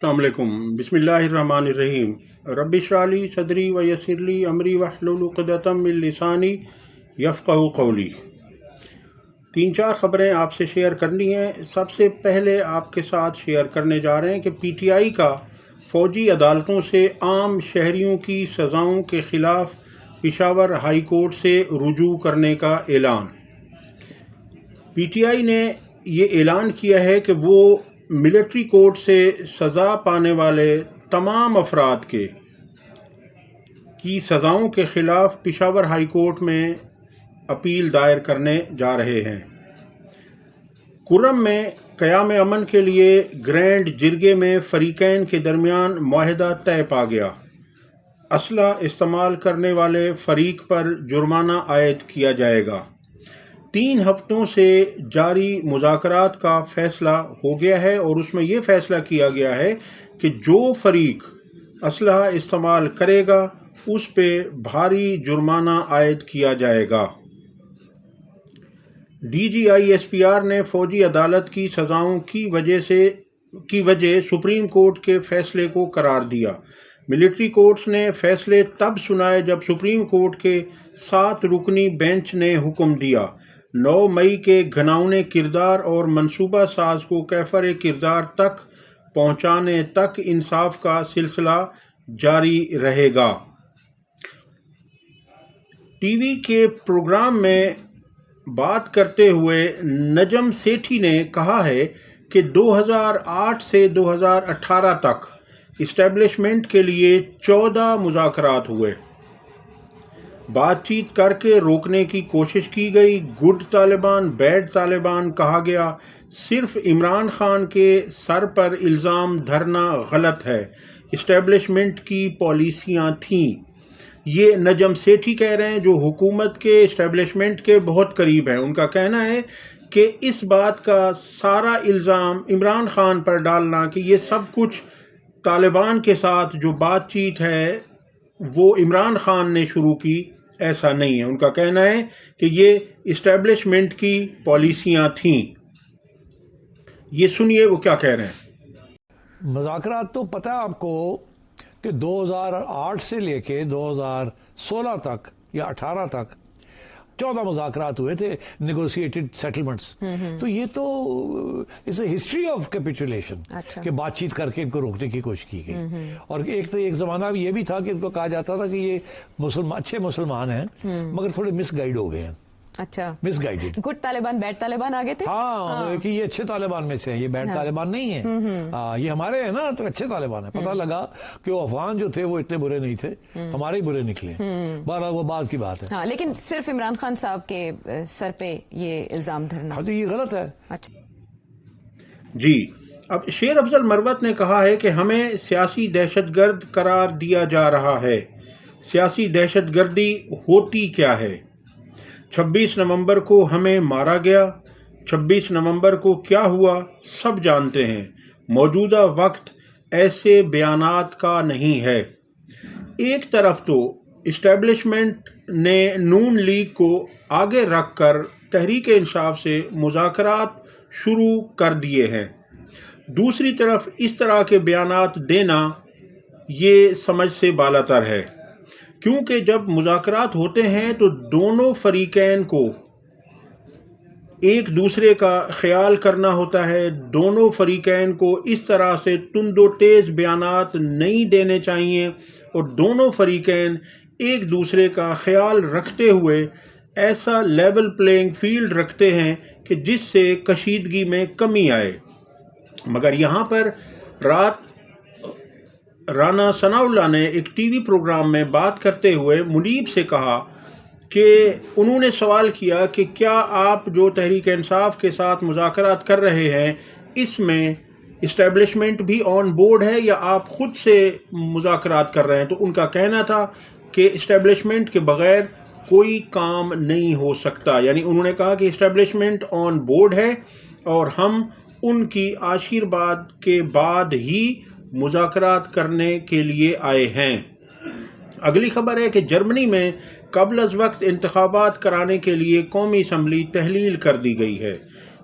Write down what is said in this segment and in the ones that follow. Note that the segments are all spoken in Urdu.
السلام علیکم۔ بسم اللہ الرحمن الرحیم۔ رب اشرح لی صدری ویسر لی امری واحلل عقدۃ من لسانی یفقہوا قولی۔ 3-4 خبریں آپ سے شیئر کرنی ہیں۔ سب سے پہلے آپ کے ساتھ شیئر کرنے جا رہے ہیں کہ پی ٹی آئی کا فوجی عدالتوں سے عام شہریوں کی سزاؤں کے خلاف پشاور ہائی کورٹ سے رجوع کرنے کا اعلان۔ پی ٹی آئی نے یہ اعلان کیا ہے کہ وہ ملٹری کورٹ سے سزا پانے والے تمام افراد کی سزاؤں کے خلاف پشاور ہائی کورٹ میں اپیل دائر کرنے جا رہے ہیں۔ کرم میں قیام امن کے لیے گرینڈ جرگے میں فریقین کے درمیان معاہدہ طے پا گیا۔ اسلحہ استعمال کرنے والے فریق پر جرمانہ عائد کیا جائے گا۔ 3 ہفتوں سے جاری مذاکرات کا فیصلہ ہو گیا ہے اور اس میں یہ فیصلہ کیا گیا ہے کہ جو فریق اسلحہ استعمال کرے گا اس پہ بھاری جرمانہ عائد کیا جائے گا۔ D G I S P R نے فوجی عدالت کی سزاؤں کی وجہ سپریم کورٹ کے فیصلے کو قرار دیا۔ ملٹری کورٹس نے فیصلے تب سنائے جب سپریم کورٹ کے 7 رکنی بینچ نے حکم دیا۔ 9 مئی کے گھناؤنے کردار اور منصوبہ ساز کو کیفر کردار تک پہنچانے تک انصاف کا سلسلہ جاری رہے گا۔ ٹی وی کے پروگرام میں بات کرتے ہوئے نجم سیٹھی نے کہا ہے کہ 2008 سے 2018 تک اسٹیبلشمنٹ کے لیے 14 مذاکرات ہوئے۔ بات چیت کر کے روکنے کی کوشش کی گئی۔ گڈ طالبان بیڈ طالبان کہا گیا۔ صرف عمران خان کے سر پر الزام دھرنا غلط ہے، اسٹیبلشمنٹ کی پالیسیاں تھیں۔ یہ نجم سیٹھی کہہ رہے ہیں جو حکومت کے اسٹیبلشمنٹ کے بہت قریب ہیں۔ ان کا کہنا ہے کہ اس بات کا سارا الزام عمران خان پر ڈالنا کہ یہ سب کچھ طالبان کے ساتھ جو بات چیت ہے وہ عمران خان نے شروع کی، ایسا نہیں ہے۔ ان کا کہنا ہے کہ یہ اسٹیبلشمنٹ کی پالیسیاں تھیں۔ یہ سنیے وہ کیا کہہ رہے ہیں۔ مذاکرات تو پتہ ہے آپ کو کہ 2008 سے لے کے 2016 تک یا 18 تک 14 مذاکرات ہوئے تھے، نیگوسیٹڈ سیٹلمنٹس۔ تو یہ تو اس اے ہسٹری آف کیپیٹولیشن کہ بات چیت کر کے ان کو روکنے کی کوشش کی گئی۔ اور ایک زمانہ یہ بھی تھا کہ ان کو کہا جاتا تھا کہ یہ اچھے مسلمان ہیں مگر تھوڑے مس گائیڈ ہو گئے ہیں۔ اچھا، misguided. Good Taliban bad Taliban آگے تھے۔ ہاں، کہ یہ اچھے طالبان میں سے ہیں، یہ بیڈ طالبان نہیں ہیں۔ یہ ہمارے ہیں نا، تو اچھے طالبان ہیں۔ پتہ لگا کہ وہ افغان جو تھے وہ اتنے برے نہیں تھے، ہمارے ہی برے نکلے۔ بہرحال وہ بات کی بات ہے۔ ہاں، لیکن صرف عمران خان صاحب کے سر پہ یہ الزام دھرنا، ہاں تو یہ غلط ہے۔ اچھا جی، اب شیر افضل مروت نے کہا ہے کہ ہمیں سیاسی دہشت گرد قرار دیا جا رہا ہے۔ سیاسی دہشت گردی ہوتی کیا ہے؟ 26 نومبر کو ہمیں مارا گیا۔ 26 نومبر کو کیا ہوا سب جانتے ہیں۔ موجودہ وقت ایسے بیانات کا نہیں ہے۔ ایک طرف تو اسٹیبلشمنٹ نے نون لیگ کو آگے رکھ کر تحریک انصاف سے مذاکرات شروع کر دیے ہیں، دوسری طرف اس طرح کے بیانات دینا یہ سمجھ سے بالاتر ہے، کیونکہ جب مذاکرات ہوتے ہیں تو دونوں فریقین کو ایک دوسرے کا خیال کرنا ہوتا ہے۔ دونوں فریقین کو اس طرح سے تند و تیز بیانات نہیں دینے چاہیے اور دونوں فریقین ایک دوسرے کا خیال رکھتے ہوئے ایسا لیول پلینگ فیلڈ رکھتے ہیں کہ جس سے کشیدگی میں کمی آئے۔ مگر یہاں پر رات رانا ثناء اللہ نے ایک ٹی وی پروگرام میں بات کرتے ہوئے منیب سے کہا کہ انہوں نے سوال کیا کہ کیا آپ جو تحریک انصاف کے ساتھ مذاکرات کر رہے ہیں اس میں اسٹیبلشمنٹ بھی آن بورڈ ہے یا آپ خود سے مذاکرات کر رہے ہیں؟ تو ان کا کہنا تھا کہ اسٹیبلشمنٹ کے بغیر کوئی کام نہیں ہو سکتا، یعنی انہوں نے کہا کہ اسٹیبلشمنٹ آن بورڈ ہے اور ہم ان کی آشیرواد کے بعد ہی مذاکرات کرنے کے لیے آئے ہیں۔ اگلی خبر ہے کہ جرمنی میں قبل از وقت انتخابات کرانے کے لیے قومی اسمبلی تحلیل کر دی گئی ہے۔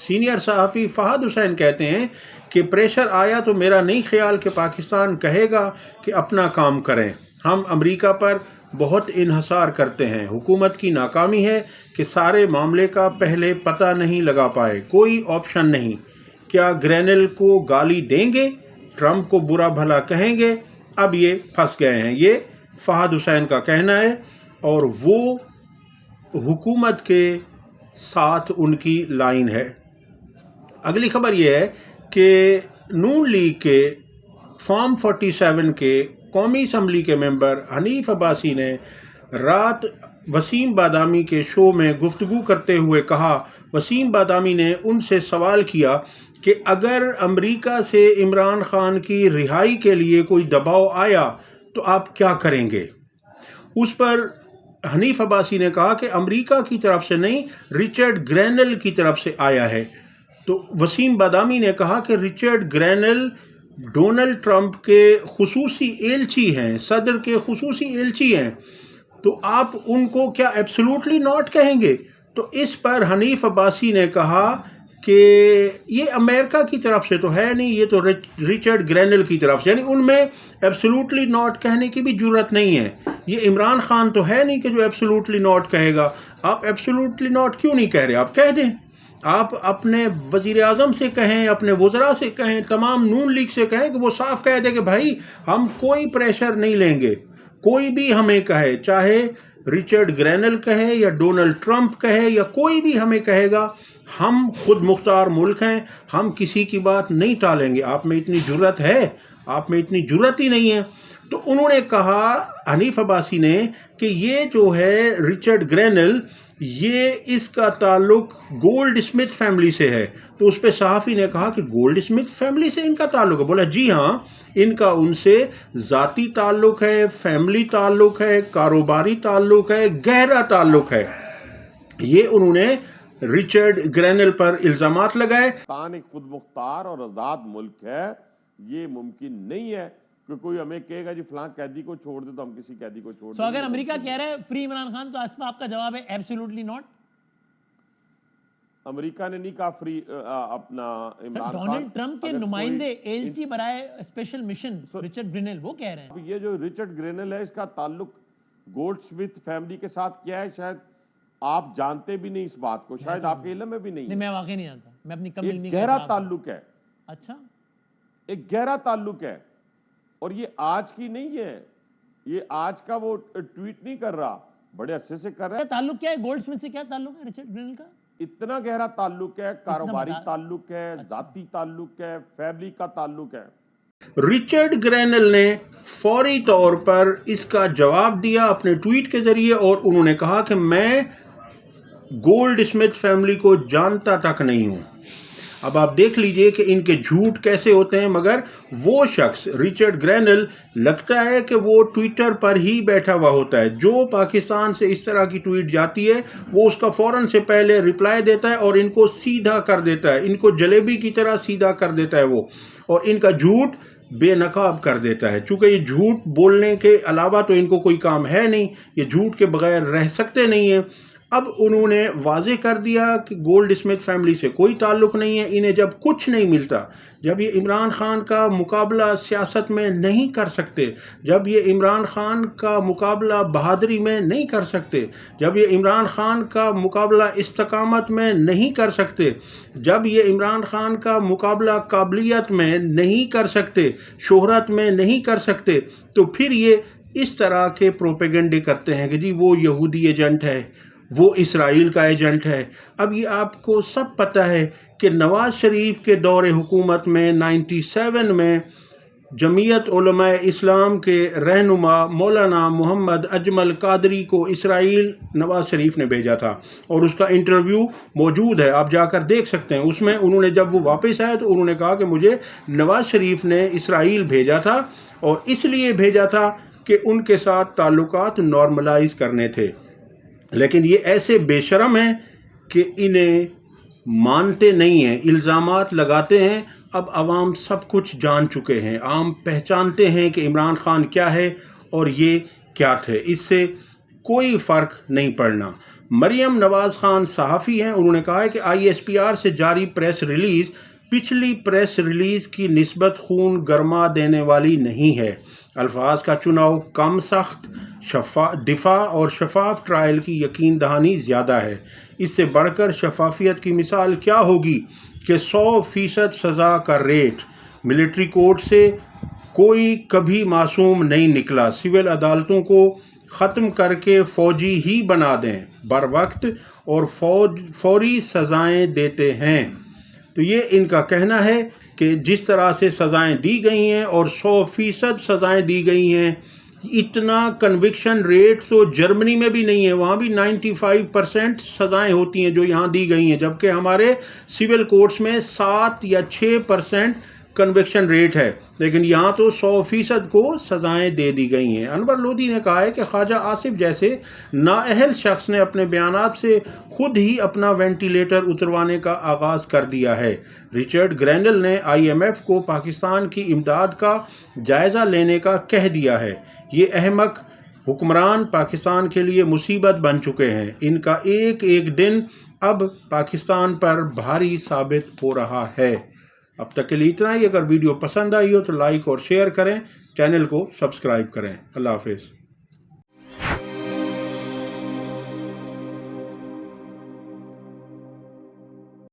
سینئر صحافی فہد حسین کہتے ہیں کہ پریشر آیا تو میرا نہیں خیال کہ پاکستان کہے گا کہ اپنا کام کریں. ہم امریکہ پر بہت انحصار کرتے ہیں. حکومت کی ناکامی ہے کہ سارے معاملے کا پہلے پتہ نہیں لگا پائے. کوئی آپشن نہیں. کیا گرینل کو گالی دیں گے؟ ٹرمپ کو برا بھلا کہیں گے؟ اب یہ پھنس گئے ہیں. یہ فہد حسین کا کہنا ہے اور وہ حکومت کے ساتھ ان کی لائن ہے. اگلی خبر یہ ہے کہ نون لیگ کے فارم 47 کے قومی اسمبلی کے ممبر حنیف عباسی نے رات وسیم بادامی کے شو میں گفتگو کرتے ہوئے کہا، وسیم بادامی نے ان سے سوال کیا کہ اگر امریکہ سے عمران خان کی رہائی کے لیے کوئی دباؤ آیا تو آپ کیا کریں گے؟ اس پر حنیف عباسی نے کہا کہ امریکہ کی طرف سے نہیں، رچرڈ گرینل کی طرف سے آیا ہے. تو وسیم بادامی نے کہا کہ رچرڈ گرینل ڈونلڈ ٹرمپ کے خصوصی ایلچی ہیں، صدر کے خصوصی ایلچی ہیں، تو آپ ان کو کیا ایبسولوٹلی ناٹ کہیں گے؟ تو اس پر حنیف عباسی نے کہا کہ یہ امریکہ کی طرف سے تو ہے نہیں، یہ تو رچرڈ گرینل کی طرف سے، یعنی ان میں ایبسولوٹلی ناٹ کہنے کی بھی جرت نہیں ہے. یہ عمران خان تو ہے نہیں کہ جو ایبسولوٹلی ناٹ کہے گا. آپ ایبسولوٹلی ناٹ کیوں نہیں کہہ رہے؟ آپ کہہ دیں. آپ اپنے وزیر اعظم سے کہیں، اپنے وزراء سے کہیں، تمام نون لیگ سے کہیں کہ وہ صاف کہہ دے کہ بھائی ہم کوئی پریشر نہیں لیں گے. کوئی بھی ہمیں کہے، چاہے رچرڈ گرینل کہے یا ڈونلڈ ٹرمپ کہے یا کوئی بھی ہمیں کہے گا، ہم خود مختار ملک ہیں، ہم کسی کی بات نہیں ٹالیں گے. آپ میں اتنی جرت ہے؟ آپ میں اتنی جرت ہی نہیں ہے. تو انہوں نے کہا، حنیف عباسی نے، کہ یہ جو ہے رچرڈ گرینل، یہ اس کا تعلق گولڈ اسمتھ فیملی سے ہے. تو اس پہ صحافی نے کہا کہ گولڈ اسمتھ فیملی سے ان کا تعلق ہے؟ بولا جی ہاں، ان کا ان سے ذاتی تعلق ہے، فیملی تعلق ہے، کاروباری تعلق ہے، گہرا تعلق ہے. یہ انہوں نے رچرڈ گرینل پر الزامات لگائے. پاکستان ایک خود مختار اور آزاد ملک ہے. یہ ممکن نہیں ہے کہ کوئی ہمیں کہے گا جی فلاں قیدی کو چھوڑ دے تو ہم کسی قیدی کو چھوڑ دیں. اگر امریکہ کہہ رہا ہے فری عمران خان، تو آپ کا جواب ہے ایبسولوٹلی ناٹ. امریکہ نے نہیں کہا فری اپنا عمران خان. ڈونلڈ ٹرمپ کے نمائندے ایلچی برائے اسپیشل مشن رچرڈ گرینل وہ کہہ رہے ہیں. یہ جو رچرڈ گرینل ہے، اس کا تعلق گولڈ سمتھ فیملی کے ساتھ کیا ہے، شاید آپ جانتے بھی نہیں اس بات کو، شاید آپ کے علم میں بھی نہیں ہے. میں واقعی نہیں جانتا، میں اپنی کم علمی ایک گہرا تعلق ہے. اچھا، ایک گہرا تعلق ہے. اور یہ آج کی نہیں ہے، یہ آج کا وہ ٹویٹ نہیں کر رہا، بڑے عرصے سے کر رہا ہے. تعلق کیا ہے گولڈ سمتھ سے؟ کیا تعلق ہے رچرڈ گرینل کا؟ اتنا گہرا تعلق ہے، کاروباری تعلق ہے، ذاتی تعلق ہے، فیملی کا تعلق ہے. رچرڈ گرینل نے فوری طور پر اس کا جواب دیا اپنے ٹویٹ کے ذریعے، اور انہوں نے کہا کہ میں گولڈ اسمتھ فیملی کو جانتا تک نہیں ہوں. اب آپ دیکھ لیجئے کہ ان کے جھوٹ کیسے ہوتے ہیں. مگر وہ شخص رچرڈ گرینل لگتا ہے کہ وہ ٹویٹر پر ہی بیٹھا ہوا ہوتا ہے. جو پاکستان سے اس طرح کی ٹویٹ جاتی ہے وہ اس کا فوراً سے پہلے رپلائی دیتا ہے اور ان کو سیدھا کر دیتا ہے، ان کو جلیبی کی طرح سیدھا کر دیتا ہے وہ، اور ان کا جھوٹ بے نقاب کر دیتا ہے. چونکہ یہ جھوٹ بولنے کے علاوہ تو ان کو کوئی کام ہے نہیں، یہ جھوٹ کے بغیر رہ سکتے نہیں ہیں. اب انہوں نے واضح کر دیا کہ گولڈ اسمتھ فیملی سے کوئی تعلق نہیں ہے. انہیں جب کچھ نہیں ملتا، جب یہ عمران خان کا مقابلہ سیاست میں نہیں کر سکتے، جب یہ عمران خان کا مقابلہ بہادری میں نہیں کر سکتے، جب یہ عمران خان کا مقابلہ استقامت میں نہیں کر سکتے، جب یہ عمران خان کا مقابلہ قابلیت میں نہیں کر سکتے، شہرت میں نہیں کر سکتے، تو پھر یہ اس طرح کے پروپیگنڈے کرتے ہیں کہ جی وہ یہودی ایجنٹ ہے، وہ اسرائیل کا ایجنٹ ہے. اب یہ آپ کو سب پتہ ہے کہ نواز شریف کے دور حکومت میں 97 میں جمعیت علماء اسلام کے رہنما مولانا محمد اجمل قادری کو اسرائیل نواز شریف نے بھیجا تھا، اور اس کا انٹرویو موجود ہے، آپ جا کر دیکھ سکتے ہیں. اس میں انہوں نے جب وہ واپس آئے تو انہوں نے کہا کہ مجھے نواز شریف نے اسرائیل بھیجا تھا، اور اس لیے بھیجا تھا کہ ان کے ساتھ تعلقات نارملائز کرنے تھے. لیکن یہ ایسے بے شرم ہیں کہ انہیں مانتے نہیں ہیں، الزامات لگاتے ہیں. اب عوام سب کچھ جان چکے ہیں، عام پہچانتے ہیں کہ عمران خان کیا ہے اور یہ کیا تھے. اس سے کوئی فرق نہیں پڑنا. مریم نواز خان صحافی ہیں، انہوں نے کہا ہے کہ ISPR سے جاری پریس ریلیز پچھلی پریس ریلیز کی نسبت خون گرما دینے والی نہیں ہے۔ الفاظ کا چناؤ کم سخت، دفاع اور شفاف ٹرائل کی یقین دہانی زیادہ ہے۔ اس سے بڑھ کر شفافیت کی مثال کیا ہوگی کہ 100% سزا کا ریٹ۔ ملٹری کورٹ سے کوئی کبھی معصوم نہیں نکلا۔ سول عدالتوں کو ختم کر کے فوجی ہی بنا دیں، بر وقت اور فوری سزائیں دیتے ہیں۔ تو یہ ان کا کہنا ہے کہ جس طرح سے سزائیں دی گئی ہیں اور 100% سزائیں دی گئی ہیں، اتنا کنوکشن ریٹ تو جرمنی میں بھی نہیں ہے، وہاں بھی 95% سزائیں ہوتی ہیں جو یہاں دی گئی ہیں، جبکہ ہمارے سول کورٹس میں 7 یا 6% کنوکشن ریٹ ہے، لیکن یہاں تو 100% کو سزائیں دے دی گئی ہیں۔ انور لودھی نے کہا ہے کہ خواجہ آصف جیسے نااہل شخص نے اپنے بیانات سے خود ہی اپنا وینٹیلیٹر اتروانے کا آغاز کر دیا ہے۔ رچرڈ گرینل نے IMF کو پاکستان کی امداد کا جائزہ لینے کا کہہ دیا ہے۔ یہ احمق حکمران پاکستان کے لیے مصیبت بن چکے ہیں، ان کا ایک ایک دن اب پاکستان پر بھاری ثابت ہو رہا ہے۔ اب تک کے لیے اتنا ہی۔ اگر ویڈیو پسند آئی ہو تو لائک اور شیئر کریں، چینل کو سبسکرائب کریں۔ اللہ حافظ۔